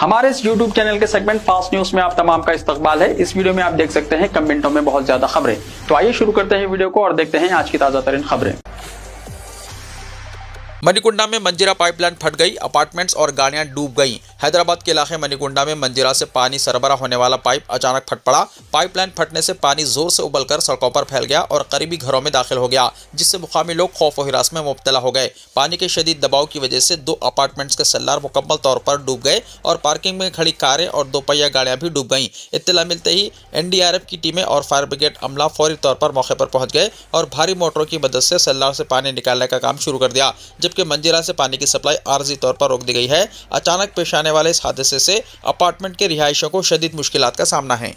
हमारे इस YouTube channel के सेगमेंट फास्ट न्यूज में आप तमाम का इस्तकबाल है। इस वीडियो में आप देख सकते हैं कम मिनटों में बहुत ज्यादा खबरें। तो आइए शुरू करते हैं वीडियो को और देखते हैं आज की ताजा तरीन खबरें। मणिकुंडा में मंजीरा पाइपलाइन फट गई, अपार्टमेंट्स और गाड़ियां डूब गईं। हैदराबाद के इलाके मणिकुंडा में मंजीरा से पानी सरबराह होने वाला पाइप अचानक फट पड़ा। पाइपलाइन फटने से पानी जोर से उबलकर सड़कों पर फैल गया और करीबी घरों में दाखिल हो गया, जिससे मुकामी लोग खौफ और हिरास में मुब्तला हो गए। पानी के शदीद दबाव की वजह से 2 अपार्टमेंट्स के सल्लार मुकम्मल तौर पर डूब गए और पार्किंग में खड़ी कारें और 2 पहिया गाड़ियां भी डूब गईं। इत्तला मिलते ही NDRF की टीमें और फायर ब्रिगेड अमला फौरी तौर पर मौके पर पहुंच गए और भारी मोटरों की मदद से सल्लार से पानी निकालने का काम शुरू कर दिया, जबकि मंजीरा से पानी की सप्लाई आर्जी तौर पर रोक दी गई है। अचानक पेश आने वाले इस हादसे से अपार्टमेंट के रिहायशियों को शदीद मुश्किलात का सामना है।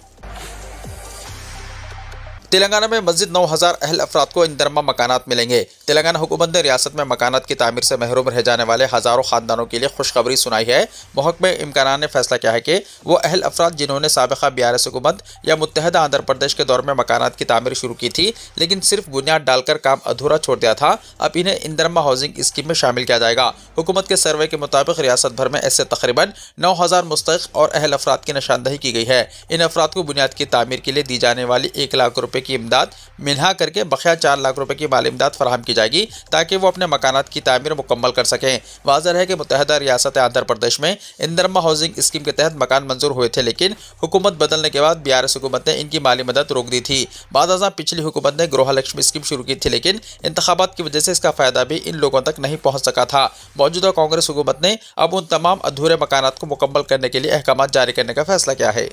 तेलंगाना में मस्जिद 9000 अहल अफराद को इंदरमा मकानात मिलेंगे। तेलंगाना हुकूमत ने रियासत में मकानात की तामीर से महरूम रह जाने वाले हज़ारों खानदानों के लिए खुशखबरी सुनाई है। महकमे इम्कान ने फैसला किया है कि वो अहल अफराद जिन्होंने साबिक़ा BRS हुकूमत या मुत्तहदा आंध्र प्रदेश के दौर में मकानात की तामीर शुरू की थी लेकिन सिर्फ बुनियाद डालकर काम अधूरा छोड़ दिया था, अब इन्हें इंदरमा हाउसिंग स्कीम में शामिल किया जाएगा। हुकूमत के सर्वे के मुताबिक रियासत भर में ऐसे तकरीबन 9000 मुस्तहिक़ और अहल अफराद की निशानदही की गई है। इन अफराद को बुनियाद की तामीर के लिए दी जाने वाली 1 लाख रुपये की इमदाद मिन्हा करके बकिया 4 लाख रुपए की माली इमदाद फराहम की जाएगी ताकि वो अपने मकानात की तामीर मुकम्मल कर सकें। वाज़ेह है कि मुत्तहदा रियासत आंध्र प्रदेश में इंदरमा हाउसिंग स्कीम के तहत मकान मंजूर हुए थे, लेकिन हुकूमत बदलने के बाद BRS हुकूमत ने इनकी माली मदद रोक दी थी। बाद पिछली हुकूमत ने गृहलक्ष्मी स्कीम शुरू की थी, लेकिन इंतखाबात की वजह से इसका फ़ायदा भी इन लोगों तक नहीं पहुँच सका था। मौजूदा कांग्रेस हुकूमत ने अब उन तमाम अधूरे मकानात को मुकम्मल करने के लिए अहकाम जारी करने का फैसला किया है।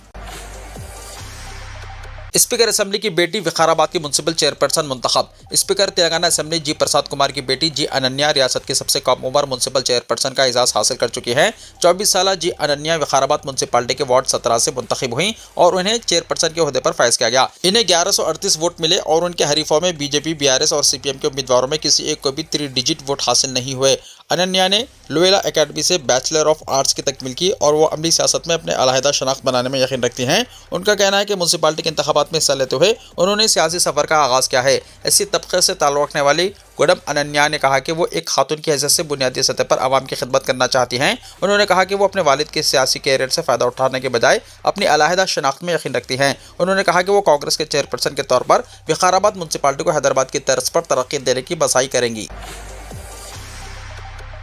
स्पीकर असेंबली की बेटी विकाराबाद की म्युनिसिपल चेयरपर्सन मुंतखब। Speaker Telangana assembly G Prasad Kumar की बेटी G अनन्या रियासत की सबसे कम उम्र म्युनिसिपल चेयरपर्सन का एजाज़ हासिल कर चुकी है। 24 साल G अनन्या विकाराबाद म्युनिसिपालिटी के वार्ड 17 से मुंतखब हुई और उन्हें चेयरपर्सन के ओहदे पर फैज किया गया। इन्हें 1138 वोट मिले और उनके हरीफों में BJP, BRS और CPM के उम्मीदवारों में किसी एक को भी 3 डिजिट वोट हासिल नहीं हुए। अनन्या ने लोएला एकेडमी से बैचलर ऑफ आर्ट्स की तकमील की और वो अमली सियासत में अपने अलहदा शनाख्त बनाने में यकीन रखती हैं। उनका कहना है कि म्युनिसिपालिटी के इंतखाबात में हिस्सा लेते हुए उन्होंने सियासी सफ़र का आगाज़ किया है। इसी तबके से ताल्लुक़ रखने वाली गुडम अनन्या ने कहा कि वो एक खातून की हैसियत से बुनियादी सतह पर आवाम की खिदमत करना चाहती हैं। उन्होंने कहा कि वो अपने वालिद के सियासी कैरियर से फ़ायदा उठाने के बजाय अपनी अलहदा शनाख्त में यकीन रखती हैं। उन्होंने कहा कि वो कांग्रेस के चेयरपर्सन के तौर पर विकाराबाद म्युनिसिपालिटी को हैदराबाद की तर्ज पर तरक्की देने की बसाई करेंगी।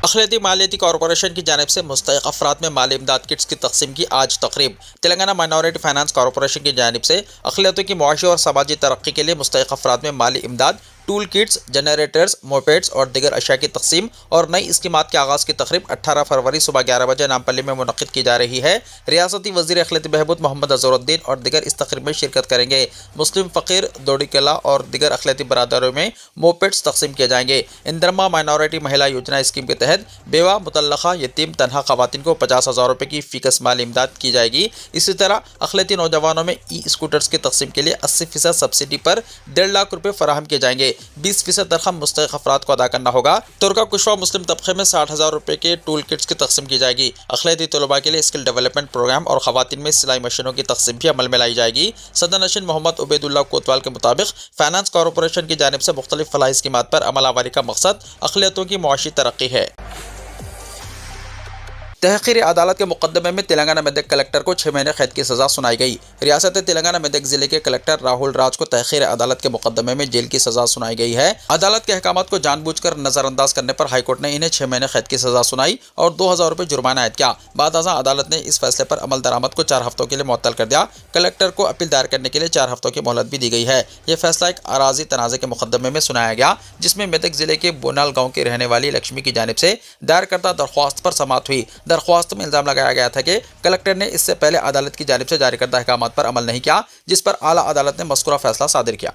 अखिलती मालियाती कॉरपोरेशन की जानिब से मुस्तहिक़ अफराद में माली इमदाद किट्स की तकसीम की आज तकरीब। तेलंगाना माइनॉरिटी फाइनेंस कॉरपोरेशन की जानिब से अखिलतियों की मुआशी और समाजी तरक्की के लिए मुस्तहिक़ अफराद में माली इमदाद, टूल किट्स, जनरेटर्स, मोपेड्स और दीगर अशिया की तकसीम और नई स्कीमात के आगाज़ की तकरीब 18 फरवरी सुबह 11 बजे नामपल्ली में मुनक़्क़िद की जा रही है। रियासती वज़ीर अखिलती बहबूद मोहम्मद अज़हरुद्दीन और दीगर इस तकरीब में शिरकत करेंगे। मुस्लिम फ़कीर, दोड़ीकला और दीगर अखिलती बरादरों में मोपेड्स तकसीम किए जाएंगे। इंदरमा माइनॉरिटी महिला योजना स्कीम के तहत बेवा, मुतल्लक़ा, यतीम, तनहा ख़वातीन को 50,000 रुपये की फ़ीकस माली इमदाद की जाएगी। इसी तरह अखिलती नौजवानों में स्कूटर्स की तकसीम के लिए 80% सब्सिडी पर 1.5 लाख रुपये फराहम किए जाएंगे। 20% दरख़म मुस्तहिक़ अफराद को अदा करना होगा। तुर्का कुशवा मुस्लिम तबके में 60,000 रुपये के टूल किट्स की तकसीम की जाएगी। अखिलती तलबा के लिए स्किल डेवलपमेंट प्रोग्राम और ख़वातीन में सिलाई मशीनों की तकसीम भी अमल में लाई जाएगी। सदर नशीन मोहम्मद उबैदुल्लाह कोतवाल के मुताबिक फाइनेंस कॉरपोरेशन की जानिब से मुख्तलिफ फलाही स्कीमात पर अमल आवारी का मकसद अखिलतियों की मुआशी तरक्की है। तहक़ीर अदालत के मुकदमे में तेलंगाना मेदक कलेक्टर को 6 महीने कैद की सज़ा सुनाई गई। रियासत तेलंगाना मेदक जिले के कलेक्टर राहुल राज को तहक़ीर अदालत के मुकदमे में जेल की सज़ा सुनाई गई है। अदालत के अहकामात को जानबूझकर नज़रअंदाज करने पर हाईकोर्ट ने इन्हें 6 महीने कैद की सज़ा सुनाई और 2000 रुपये जुर्माना आयद किया। बाद अदालत ने इस फैसले पर अमल दरामद को 4 हफ्तों के लिए मुअत्तल कर दिया। कलेक्टर को अपील दायर करने के लिए 4 हफ्तों की मोहलत भी दी गई है। यह फैसला एक अराजी तनाज़े के मुकदमे में सुनाया गया, जिसमें मेदक जिले के बोनाल गाँव की रहने वाली लक्ष्मी की जानिब से दायर करदा दरख्वास्त पर समाअत हुई। दरख्वास्त में इल्ज़ाम लगाया गया था कि कलेक्टर ने इससे पहले अदालत की जानिब से जारी करदा अहकामात पर अमल नहीं किया, जिस पर आला अदालत ने मज़कूरा फैसला सादिर किया।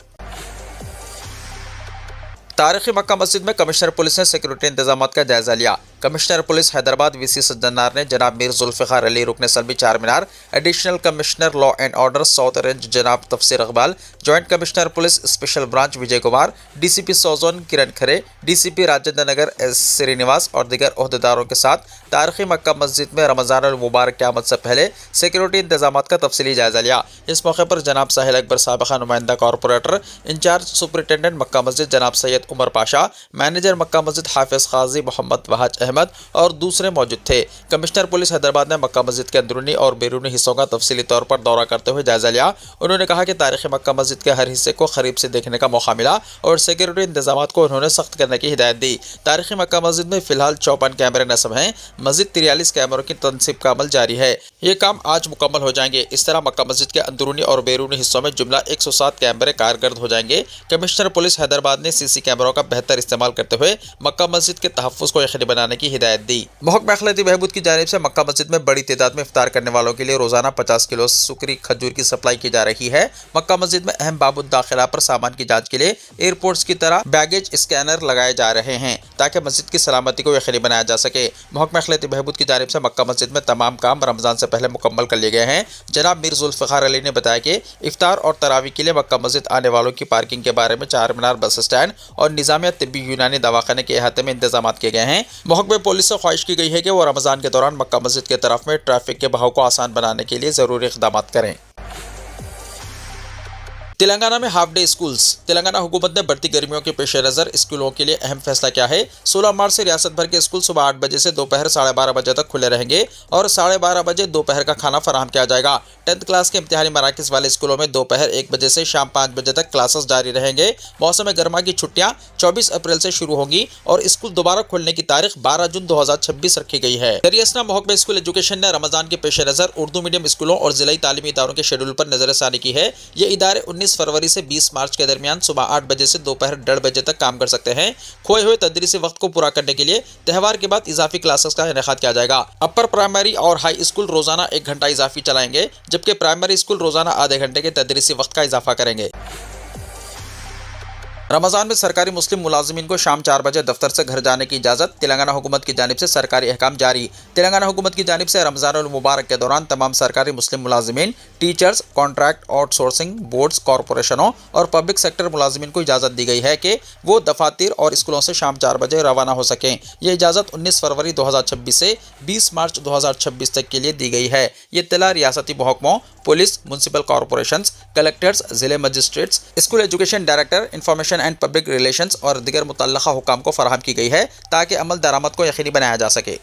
तारीखी मक्का मस्जिद में कमिश्नर पुलिस ने सिक्योरिटी इंतजामात का जायजा लिया। Commissioner police Hyderabad VC Sajjanar ने जनाब मीर जुल्फ़िकार अली रुकन सलबी Charminar, additional commissioner law and order south range जनाब Tafseer Iqbal, joint commissioner police special branch Vijay Kumar, DCP south zone Kiran Khare, DCP Rajendra Nagar S Srinivas और दीगर अहदेदारों के साथ तारीखी मक्का मस्जिद में रमज़ान अल मुबारक की आमद से पहले सिक्योरिटी इंतजामात का तफसीली जायजा लिया। इस मौके पर जनाब साहिल अकबर साबिक़ा नुमाइंदा कॉरपोरेटर इंचार्ज सुपरिटेंडेंट मक्का मस्जिद जनाब सैयद उमर पाशा, मैनेजर मक्का मस्जिद हाफिज़ काजी मोहम्मद वहाज अहमद और दूसरे मौजूद थे। कमिश्नर पुलिस हैदराबाद ने मक्का मस्जिद के अंदरूनी और बैरूनी हिस्सों का तफसीली तौर पर दौरा करते हुए जायजा लिया। उन्होंने कहा कि तारीखी मक्का मस्जिद के हर हिस्से को करीब से देखने का मौका मिला और सिक्योरिटी इंतजाम को उन्होंने सख्त करने की हिदायत दी। तारीखी मक्का मस्जिद में फिलहाल 54 कैमरे नस्ब हैं। मस्जिद 43 कैमरों की तनसीब का अमल जारी है। ये काम आज मुकम्मल हो जाएंगे। इस तरह मक्का मस्जिद के अंदरूनी और बैरूनी हिस्सों में जुमला 107 कैमरे कारगर हो जाएंगे। कमिश्नर पुलिस हैदराबाद ने सीसी कैमरों का बेहतर इस्तेमाल करते हुए मक्का मस्जिद के तहफ़्फ़ुज़ को यकीनी बनाने की हिदायत दी। महकमा अखलाती बहबूद की जानिब से मक्का मस्जिद में बड़ी तादाद में इफ्तार करने वालों के लिए रोजाना 50 किलो सुकरी खजूर की सप्लाई की जा रही है। मक्का मस्जिद में अहम बाबुद दाखिला पर सामान की जांच के लिए एयरपोर्ट्स की तरह बैगेज स्कैनर लगाए जा रहे हैं ताकि मस्जिद की सलामती को यकीनी बनाया जा सके। महकमा अखलाती बहबूद की जानिब से मक्का मस्जिद में तमाम काम रमजान से पहले मुकम्मल कर लिए गए हैं। जनाब मीर जुल्फ़िकार अली ने बताया कि इफ्तार और तरावी के लिए मक्का मस्जिद आने वालों की पार्किंग के बारे में चार मीनार बस स्टैंड और निज़ामिया तिब्बी यूनानी दवाखाने के अहाते में इंतजाम किए गए हैं। महकमे पुलिस से ख्वाहिश की गई है कि वो रमजान के दौरान मक्का मस्जिद के तरफ में ट्रैफिक के बहाव को आसान बनाने के लिए जरूरी इक़दाम करें। तेलंगाना में हाफ डे स्कूल्स। तेलंगाना हुकूमत ने बढ़ती गर्मियों के पेश नज़र स्कूलों के लिए अहम फैसला किया है। 16 मार्च से रियासत भर के स्कूल सुबह 8 बजे से दोपहर 12:30 बजे तक खुले रहेंगे और 12:30 बजे दोपहर का खाना फराहम किया जाएगा। 10th क्लास के इम्तिहानी मराकिज़ वाले स्कूलों में दोपहर 1 बजे से शाम 5 बजे तक क्लासेस जारी रहेंगे। मौसम गर्मा की छुट्टियां 24 अप्रैल से शुरू होंगी और स्कूल दोबारा खोलने की तारीख 12 जून 2026 रखी गई है। दरियासना महकमा स्कूल एजुकेशन ने रमजान के पेश नज़र उर्दू मीडियम स्कूलों और जिलाई तालीमी इदारों के शेड्यूल पर नजरसानी की है। ये इदारे 19 फरवरी से 20 मार्च के दरमियान सुबह 8 बजे से दोपहर 1:30 बजे तक काम कर सकते हैं। खोए हुए तदरीसी वक्त को पूरा करने के लिए त्यौहार के बाद इजाफी क्लासेस का इनेकाद किया जाएगा। अपर प्राइमरी और हाई स्कूल रोजाना 1 घंटा इजाफी चलाएंगे, जबकि प्राइमरी स्कूल रोजाना आधे घंटे के तदरीसी वक्त का इजाफा करेंगे। रमजान में सरकारी मुस्लिम मुलाजिमीन को शाम 4 बजे दफ्तर से घर जाने की इजाज़त। तेलंगाना हुकूमत की जानिब से सरकारी अहकाम जारी। तेलंगाना हुकूमत की जानिब से रमजानुल मुबारक के दौरान तमाम सरकारी मुस्लिम मुलाजिमीन, टीचर्स, कॉन्ट्रैक्ट आउटसोर्सिंग बोर्ड्स, कॉरपोरेशनों और पब्लिक सेक्टर मुलाजिमीन को इजाज़त दी गई है कि वो दफातर और स्कूलों से शाम 4 बजे रवाना हो सकें। यह इजाज़त 19 फरवरी 2026 से 20 मार्च 2026 तक के लिए दी गई है। ये इत्तला रियासती महकमों, पुलिस, म्यूनसिपल कॉरपोरेशंस, कलेक्टर्स, जिले magistrates, school education director, information and public relations और दिगर मुतल्लका हुकाम को फराहम की गई है ताकि अमल दरामद को यकीनी बनाया जा सके।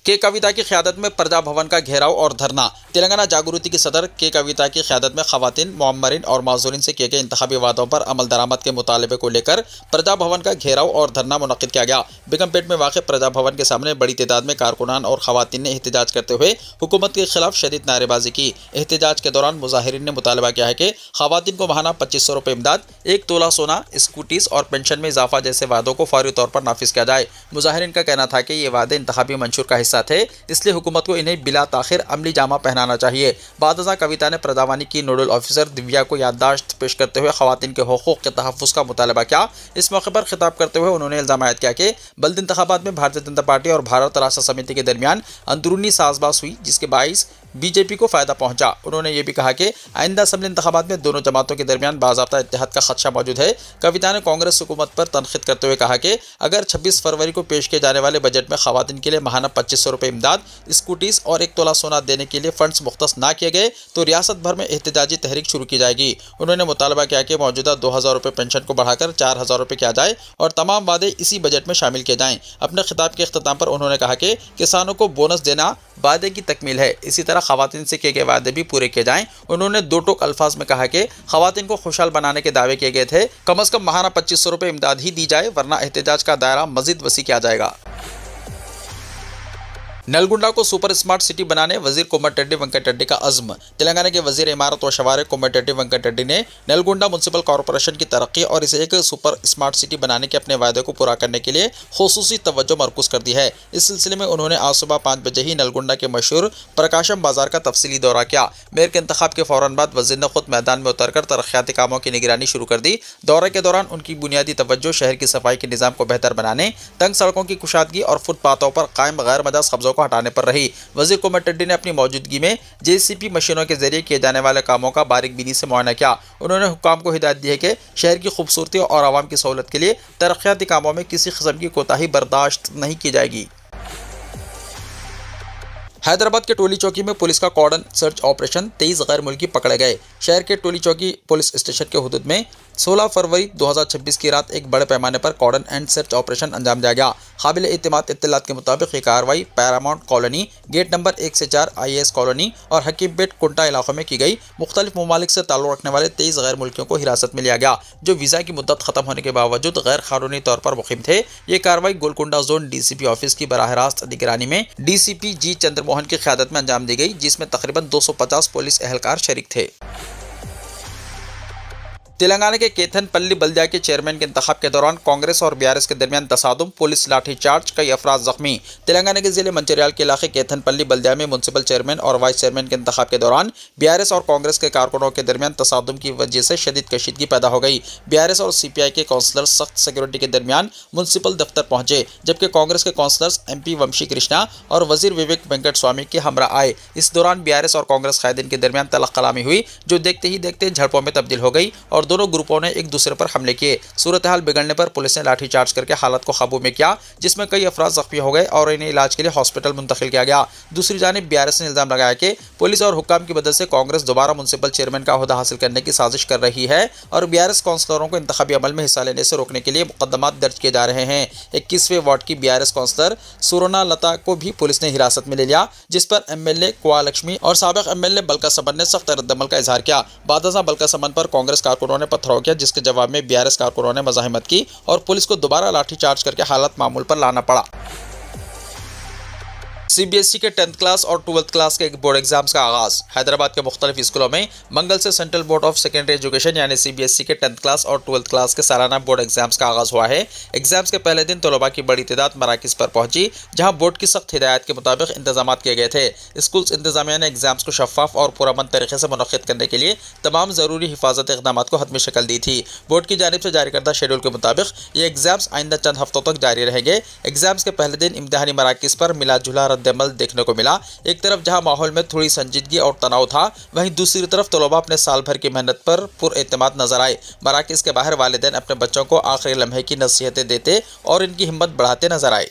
के कविता की क़यादत में प्रजा भवन का घेराव और धरना। तेलंगाना जागृति की सदर के कविता की क़यादत में ख़वातीन, मुअम्मरीन और माज़ूरीन से किए गए इंतखाबी वादों पर अमल दरामद के मुतालबे को लेकर प्रजा भवन का घेराव और धरना मुनक़िद किया गया। बेगमपेट में वाक़ प्रजा भवन के सामने बड़ी तादाद में कारकुनान और ख़वातीन ने एहतजाज करते हुए हुकूमत के खिलाफ शदीद नारेबाजी की। एहतजाज के दौरान मुज़ाहिरीन ने मुतालबा किया है कि ख़वातीन को माहाना 2500 रुपये इमदाद, 1 तोला सोना, स्कूटीज़ और पेंशन में इजाफा जैसे वादों को फौरी तौर पर नाफिज किया जाए। मुज़ाहिरीन का कहना था कि ये वादे इंतखाबी मंशूर का हिस्सा थे, इसलिए हुकूमत को इन्हें बिला ताखिर अमली जामा पहनाना चाहिए। बादशाह कविता ने प्रजावानी की नोडल ऑफिसर दिव्या को याददाश्त पेश करते हुए ख़वातीन के हुकूक़ के तहफ़्फ़ुज़ का मुतालबा किया। इस मौके पर खिताब करते हुए उन्होंने इल्ज़ाम आयद किया कि बल्दी इंतखाबात में भारतीय जनता पार्टी और भारत राष्ट्र समिति के दरमियान अंदरूनी साजबाज हुई, जिसके बाइस बीजेपी को फ़ायदा पहुंचा। उन्होंने ये भी कहा कि आइंदा असम्बली इंतखाबात में दोनों जमातों के दरमियान बाज़ाब्ता इत्तेहाद का खदशा मौजूद है। कविता ने कांग्रेस हुकूमत पर तनखीद करते हुए कहा कि अगर 26 फरवरी को पेश किए जाने वाले बजट में ख़वातीन के लिए माहाना 2500 रुपये इमदाद, स्कूटीज़ और 1 तोला सोना देने के लिए फंड्स मुख्तस ना किए गए तो रियासत भर में एहतजाजी तहरीक शुरू की जाएगी। उन्होंने मुतालबा किया कि मौजूदा 2000 रुपये पेंशन को बढ़ाकर 4000 रुपये किया जाए और तमाम वादे इसी बजट में शामिल किए जाएँ। अपने खिताब के अख्ताम पर उन्होंने कहा कि किसानों को बोनस देना वादे की तकमील है, इसी तरह ख़वातीन से किए गए वादे भी पूरे किए जाएं। उन्होंने दो टोक अल्फाज में कहा कि ख़वातीन को खुशहाल बनाने के दावे किए गए थे, कम अज़ कम माहाना 2500 रुपये इमदाद ही दी जाए, वरना एहतजाज का दायरा मज़ीद वसी किया जाएगा। नलगुंडा को सुपर स्मार्ट सिटी बनाने वजीर कोमटिरेड्डी वेंकटरेड्डी का अज़्म। तेलंगाना के वजीर इमारत व शवारे कोमटिरेड्डी वेंकटरेड्डी ने नलगुंडा म्यूनसिपल कॉरपोरेशन की तरक्की और इसे एक सुपर स्मार्ट सिटी बनाने के अपने वायदे को पूरा करने के लिए खुसूसी तवज्जो मरकूज कर दी है। इस सिलसिले में उन्होंने आज सुबह 5 बजे ही नलगुंडा के मशहूर प्रकाशम बाजार का तफसीली दौरा किया। मेयर के इंतखाब के फ़ौरन बाद वजीर ने खुद मैदान में उतरकर तरक्याती कामों की निगरानी शुरू कर दी। दौरे के दौरान उनकी बुनियादी तवज्जो शहर की सफाई के निज़ाम को बेहतर बनाने, तंग सड़कों की कुशादगी और फुटपाथों पर कायम गैर मजाज कब्जों को हटाने पर रही। वजीर कोमटिरेड्डी ने अपनी मौजूदगी में जेसीपी मशीनों के जरिए किए जाने वाले कामों का बारीकबीनी से मुआयना किया। उन्होंने हुक्काम को हिदायत दी है कि शहर की खूबसूरती और आवाम की सहूलत के लिए तरक्याती कामों में किसी किस्म की कोताही बर्दाश्त नहीं की जाएगी। हैदराबाद के टोली चौकी में पुलिस का कॉर्डन सर्च ऑपरेशन, 23 गैर मुल्की पकड़े गए। शहर के टोली चौकी पुलिस स्टेशन के हुदूद में 16 फरवरी 2026 की रात एक बड़े पैमाने पर कॉर्डन एंड सर्च ऑपरेशन अंजाम दिया गया। काबिल इत्तेमाद इत्तलात के मुताबिक ये कार्रवाई पैरामाउंट कॉलोनी, गेट नंबर 1 से 4 IAS कॉलोनी और हकीमपेट कुंटा इलाकों में की गई। मुख्तलिफ ममालिक से ताल्लुक़ रखने वाले 23 गैर मुल्कियों को हिरासत में लिया गया, जो वीज़ा की मुद्दत खत्म होने के बावजूद गैर कानूनी तौर पर मुक़ीम थे। ये कार्रवाई गोलकुंडा जोन DCP ऑफिस की बराह रास्त निगरानी में DCP G चंद्रमोहन की क़यादत में अंजाम दी गई, जिसमें तकरीबन 250 पुलिस एहलकार शरीक थे। तेलंगाना के केथनपल्ली बल्दिया के चेयरमैन के इंतखाब के दौरान कांग्रेस और BRS के दरमियान तसादुम, पुलिस लाठीचार्ज, कई अफराद जख्मी। तेलंगाना के जिले मंचिरियाल के इलाके केथनपल्ली बल्दिया में म्युनिसिपल चेयरमैन और वाइस चेयरमैन के इंतखाब के दौरान BRS और कांग्रेस के कारकुनों के दरमियान तसादुम की वजह से शदीद कशीदगी पैदा हो गई। BRS और CPI के काउंसलर सख्त सिक्योरिटी के दरमियान म्युनिसिपल दफ्तर पहुंचे, जबकि कांग्रेस के काउंसलर्स MP वंशी कृष्णा और वजीर विवेक वेंकट स्वामी के हमरा आए। इस दौरान BRS और कांग्रेस कायदीन के दरमियान तलख कलामी हुई, जो देखते ही देखते झड़पों में तब्दील हो गई और दोनों ग्रुपों ने एक दूसरे पर हमले किए। सूरत हाल बिगड़ने पर पुलिस ने लाठीचार्ज करके हालत को काबू में किया, जिसमें कई अफराद जख्मी हो गए और इन्हें इलाज के लिए हॉस्पिटल मुंतकिल किया गया। दूसरी जानिब BRS ने इल्जाम लगाया कि पुलिस और हुक्काम की मदद से कांग्रेस दोबारा म्युनिसिपल चेयरमैन का ओहदा हासिल करने की साजिश कर रही है और BRS काउंसलरों को इंतखाबी अमल में हिस्सा लेने से रोकने के लिए मुकदमात दर्ज किए जा रहे हैं। 21वें वार्ड की BRS काउंसलर सुरना लता को भी पुलिस ने हिरासत में ले लिया, जिस पर MLA कुआ लक्ष्मी और साबिक MLA बलका समन ने सख्त रद्दमल का इजहार किया। बादशाह बलका समन पर कांग्रेस कारकुनों ने पथराव किया, जिसके जवाब में BRS कारकुनों ने मज़ाहिमत की और पुलिस को दोबारा लाठीचार्ज करके हालत मामूल पर लाना पड़ा। CBSE के 10th क्लास और 12th क्लास के बोर्ड एग्जाम्स का आगाज। हैदराबाद के मुख्तलिफ स्कूलों में मंगल से central board of secondary education यानी CBSE के 10th क्लास और 12th क्लास के सालाना बोर्ड एग्जाम्स का आगाज हुआ है। एग्जाम्स के पहले दिन तलबा की बड़ी तादाद मराकिज़ पर पहुंची, जहां बोर्ड की सख्त हिदायत के मुताबिक इंतजाम किए गए थे। स्कूल इंतजामिया ने एग्जाम्स को शफाफ और पुरअमन तरीके से मुनक्किद करने के लिए तमाम ज़रूरी हिफाजत इक़दाम को हतमी शक्ल दी थी। बोर्ड की जानिब से जारी करदा शेड्यूल के मुताबिक ये एग्जाम्स आइंदा चंद हफ्तों तक जारी रहेंगे। एग्जाम्स के पहले दिन इम्तिहानी मराकिज़ पर मिला जुला रद्दमल देखने को मिला। एक तरफ जहां माहौल में थोड़ी संजीदगी और तनाव था, वहीं दूसरी तरफ तलबा अपने साल भर की मेहनत पर पुरएतमाद नजर आए। मराकिज़ के बाहर वालिदैन अपने बच्चों को आखिरी लम्हे की नसीहतें देते और इनकी हिम्मत बढ़ाते नजर आए।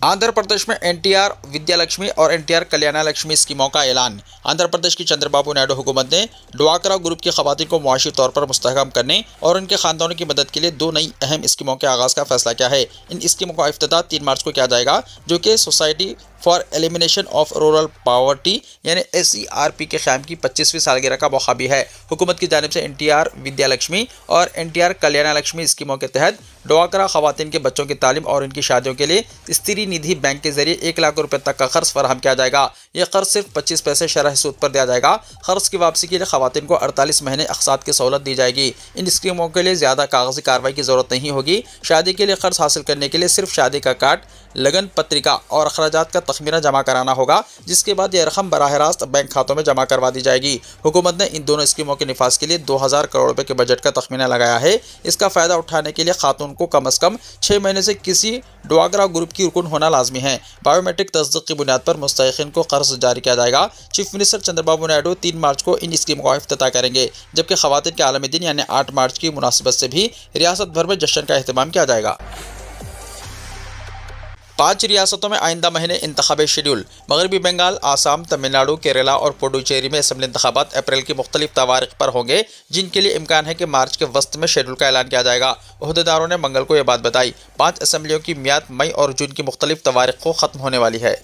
आंध्र प्रदेश में NTR विद्यालक्ष्मी और NTR कल्याण लक्ष्मी स्कीमों का ऐलान। आंध्र प्रदेश की चंद्रबाबू नायडू हुकूमत ने ड्वाक्रा ग्रुप की खवातीन को मुआशी तौर पर मुस्तहकम करने और उनके खानदानों की मदद के लिए 2 नई अहम स्कीमों के आगाज़ का फैसला किया है। इन स्कीमों का इफ्तिताह 3 मार्च को किया जाएगा, जो कि society for elimination of rural poverty यानी SERP के क़याम की 25वीं सालगिरह का मौका भी है। हुकूमत की जानिब से NTR विद्यालक्ष्मी और NTR कल्याण लक्ष्मी स्कीमों के तहत ड्वाक्रा खवातीन के बच्चों की तालीम और इनकी शादियों के लिए स्त्री निधि बैंक के जरिए 1 लाख रुपए तक का कर्ज फराहम किया जाएगा। यह कर्ज सिर्फ 25 पैसे शरह सूद पर दिया जाएगा। कर्ज की वापसी के लिए खवातीन को 48 महीने अक़सात की सहूलत दी जाएगी। इन स्कीमों के लिए ज़्यादा कागजी कार्रवाई की ज़रूरत नहीं होगी। शादी के लिए कर्ज हासिल करने के लिए सिर्फ शादी का कार्ड, लगन पत्रिका और अखराजात का तखमीना जमा कराना होगा, जिसके बाद यह रकम बराह रास्त बैंक खातों में जमा करवा दी जाएगी। हुकूमत ने इन दोनों स्कीमों के निफाज के लिए 2000 करोड़ रुपए के बजट का तखमीना लगाया है। इसका फ़ायदा उठाने के लिए खातून को कम अज़ कम 6 महीने से किसी ड्वाक्रा ग्रुप की रुकन होना लाजमी है। बायोमेट्रिक तस्दीक की बुनियाद पर मुस्तहिक़ीन को कर्ज जारी किया जाएगा। चीफ मिनिस्टर चंद्रबाबू नायडू 3 मार्च को इन स्कीमों का इफ्तिताह करेंगे, जबकि ख़वातीन के आलमी दिन यानी 8 मार्च की मुनासिबत से भी रियासत भर में जश्न का अहतमाम किया जाएगा। 5 रियासतों में आइंदा महीने इंतखाबी शेड्यूल। मगरबी बंगाल, आसाम, तमिलनाडु, केरला और पुडुचेरी में असम्बली इंतखाबात अप्रैल की मुख्तलिफ तवारीख पर होंगे, जिनके लिए इम्कान है कि मार्च के वस्त में शेड्यूल का ऐलान किया जाएगा। ओहदेदारों ने मंगल को यह बात बताई। 5 असम्बलियों की मियाद मई और जून की मुख्तलिफ तवारीख को ख़त्म होने वाली है।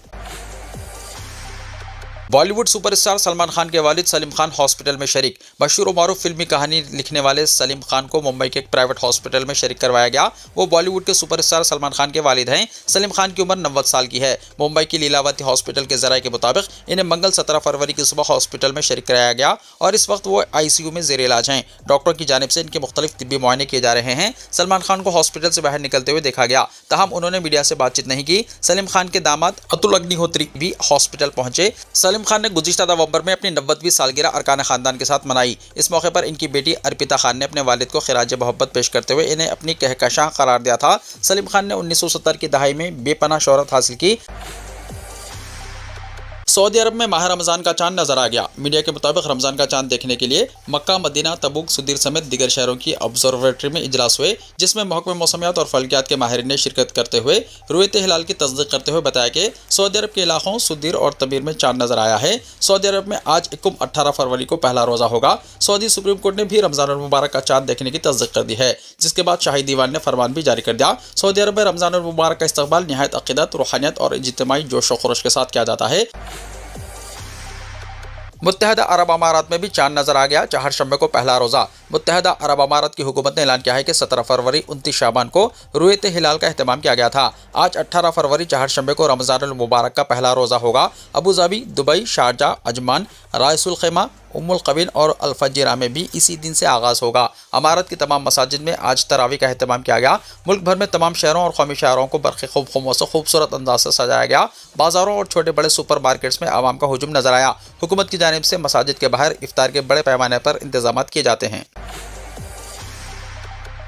बॉलीवुड सुपरस्टार सलमान खान के वालिद सलीम खान हॉस्पिटल में शरीक। मशहूर और मारूफ फिल्मी कहानी लिखने वाले सलीम खान को मुंबई के एक प्राइवेट हॉस्पिटल में शरीक करवाया गया। वो बॉलीवुड के सुपरस्टार सलमान खान के वालिद हैं। सलीम खान की उम्र 90 साल की है। मुंबई की लीलावती हॉस्पिटल के ज़राए के मुताबिक इन्हें मंगल 17 फरवरी की सुबह हॉस्पिटल में शरीक कराया गया और इस वक्त वो ICU में ज़ेर इलाज हैं। डॉक्टर की जानिब से इनके मुख्तलिफ तिब्बी मुआयने किए जा रहे हैं। सलमान खान को हॉस्पिटल से बाहर निकलते हुए देखा गया, ताहम उन्होंने मीडिया से बातचीत नहीं की। सलीम खान के दामाद अतुल अग्निहोत्री भी हॉस्पिटल पहुंचे। सलीम खान ने गुज़िश्ता नवंबर में अपनी 90वीं सालगिरह अरकान ख़ानदान के साथ मनाई। इस मौके पर इनकी बेटी अर्पिता खान ने अपने वालिद को खिराज मोहब्बत पेश करते हुए इन्हें अपनी कहकशां करार दिया था। सलीम खान ने 1970 की दहाई में बेपनाह शोहरत हासिल की। सऊदी अरब में माह रमजान का चांद नजर आ गया। मीडिया के मुताबिक रमजान का चांद देखने के लिए मक्का, मदीना, तबूक, सुदीर समेत दिगर शहरों की ऑब्जर्वेटरी में इजलास हुए, जिसमें महकमे मौसमियात और फल्कियात के माहिरीन ने शिरकत करते हुए रुयत हिलाल की तस्दीक करते हुए बताया कि सऊदी अरब के इलाकों सुदीर और तबीर में चांद नजर आया है। सऊदी अरब में आज 18 फरवरी को पहला रोजा होगा। सऊदी सुप्रीम कोर्ट ने भी रमजान मुबारक का चांद देखने की तस्दीक कर दी है, जिसके बाद शाही दीवान ने फरमान भी जारी कर दिया। सऊदी अरब में रमजान मुबारक का इस्तकबाल निहायत अकीदत, रूहानियत और इज्तिमाई जोश व खरोश के साथ किया जाता है। मुत्तहदा अरब अमारात में भी चांद नजर आ गया। चहारशंबे को पहला रोजा। मुत्तहदा अरब अमारात की हुकूमत ने ऐलान किया है कि 17 फरवरी 29 शाबान को रुयत हिलाल का एहतमाम किया गया था। आज 18 फरवरी चहारशंबे को रमजानुल मुबारक का पहला रोजा होगा। Abu Dhabi, Dubai, Sharjah, Ajman, Ras al Khaimah, Umm al Quwain और अल-फजीरा में भी इसी दिन से आगाज़ होगा। अमारत की तमाम मसाजिद में आज तरावी का एहतमाम किया गया। मुल्क भर में तमाम शहरों और कौमी शहरों को बरक़ी खूबसूमों से खूबसूरत अंदाज से सजाया गया। बाजारों और छोटे बड़े सुपर मार्केट्स में आवाम का हुजूम नजर आया। हुकूमत की जानिब से मसाजिद के बाहर इफ्तार के बड़े पैमाने पर इंतजाम किए जाते हैं।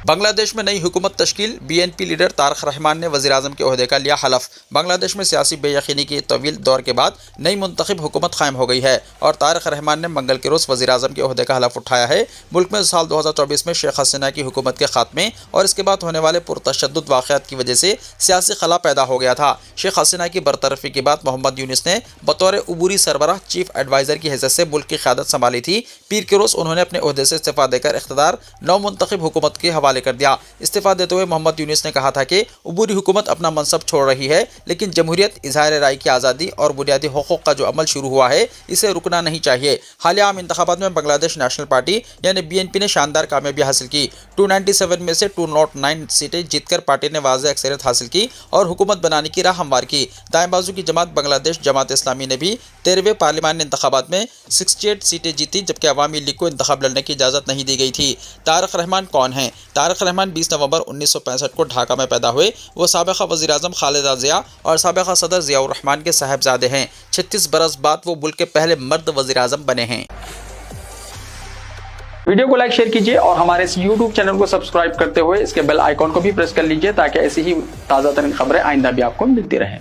बांग्लादेश में नई हुकूमत तश्कील। BNP लीडर तारक रहमान ने वज़ीर आज़म के ओहदे का लिया हलफ। बांग्लादेश में सियासी बेयकीनी के तवील दौर के बाद नई मुंतखब हुकूमत कायम हो गई है और तारक रहमान ने मंगल के रोज़ वज़ीर आज़म के ओहदे का हलफ उठाया है। मुल्क में साल 2024 में शेख हसीना की हुकूमत के खात्मे और इसके बाद होने वाले पुरतशद्दुद वाक़यात की वजह से सियासी खला पैदा हो गया था। शेख हसीना की बरतरफी के बाद मोहम्मद यूनिस ने बतौर उबूरी सरबराह चीफ एडवाइज़र की हैसियत से मुल्क की क़यादत संभाली थी। पीर के रोज़ उन्होंने अपने ओहदे से इस्तीफ़ा देकर इख्तियार नौ मुंतखब हुकूमत के हवाले कर दिया। इस्तीफा देते हुए मोहम्मद यूनिस ने कहा था कि उबूरी हुकूमत अपना मनसब छोड़ रही है, लेकिन जमहूरियत, इजहार राय की आज़ादी और बुनियादी हुकूक का जो अमल शुरू हुआ है, इसे रुकना नहीं चाहिए। हालिया आम इंतखाबात में बांग्लादेश नेशनल पार्टी यानी BNP ने शानदार कामयाबी हासिल की। 297 में से 209 सीटें जीतकर पार्टी ने वाज़ेह अक्सरियत हासिल की और हुकूमत बनाने की राह हमवार की। दाएं बाजू की जमात बांग्लादेश जमात इस्लामी ने भी 13वें पार्लिमानी इंतखाबात में 68 सीटें जीती, जबकि अवामी लीग को इंतखाब लड़ने की इजाज़त नहीं दी गई थी। तारक रहमान कौन हैं? तारक रहमान 20 नवंबर 1965 को ढाका में पैदा हुए। वो साबिक़ा वज़ीर आज़म खालिदा ज़िया और साबिक़ा सदर ज़ियाउर रहमान के साहबजादे हैं। 36 बरस बाद वो मुल्क के पहले मर्द वज़ीर आज़म बने हैं। वीडियो को लाइक शेयर कीजिए और हमारे इस YouTube चैनल को सब्सक्राइब करते हुए इसके बेल आइकॉन को भी प्रेस कर लीजिए, ताकि ऐसी ही ताज़ा तरीन खबरें आइंदा भी आपको मिलती रहें।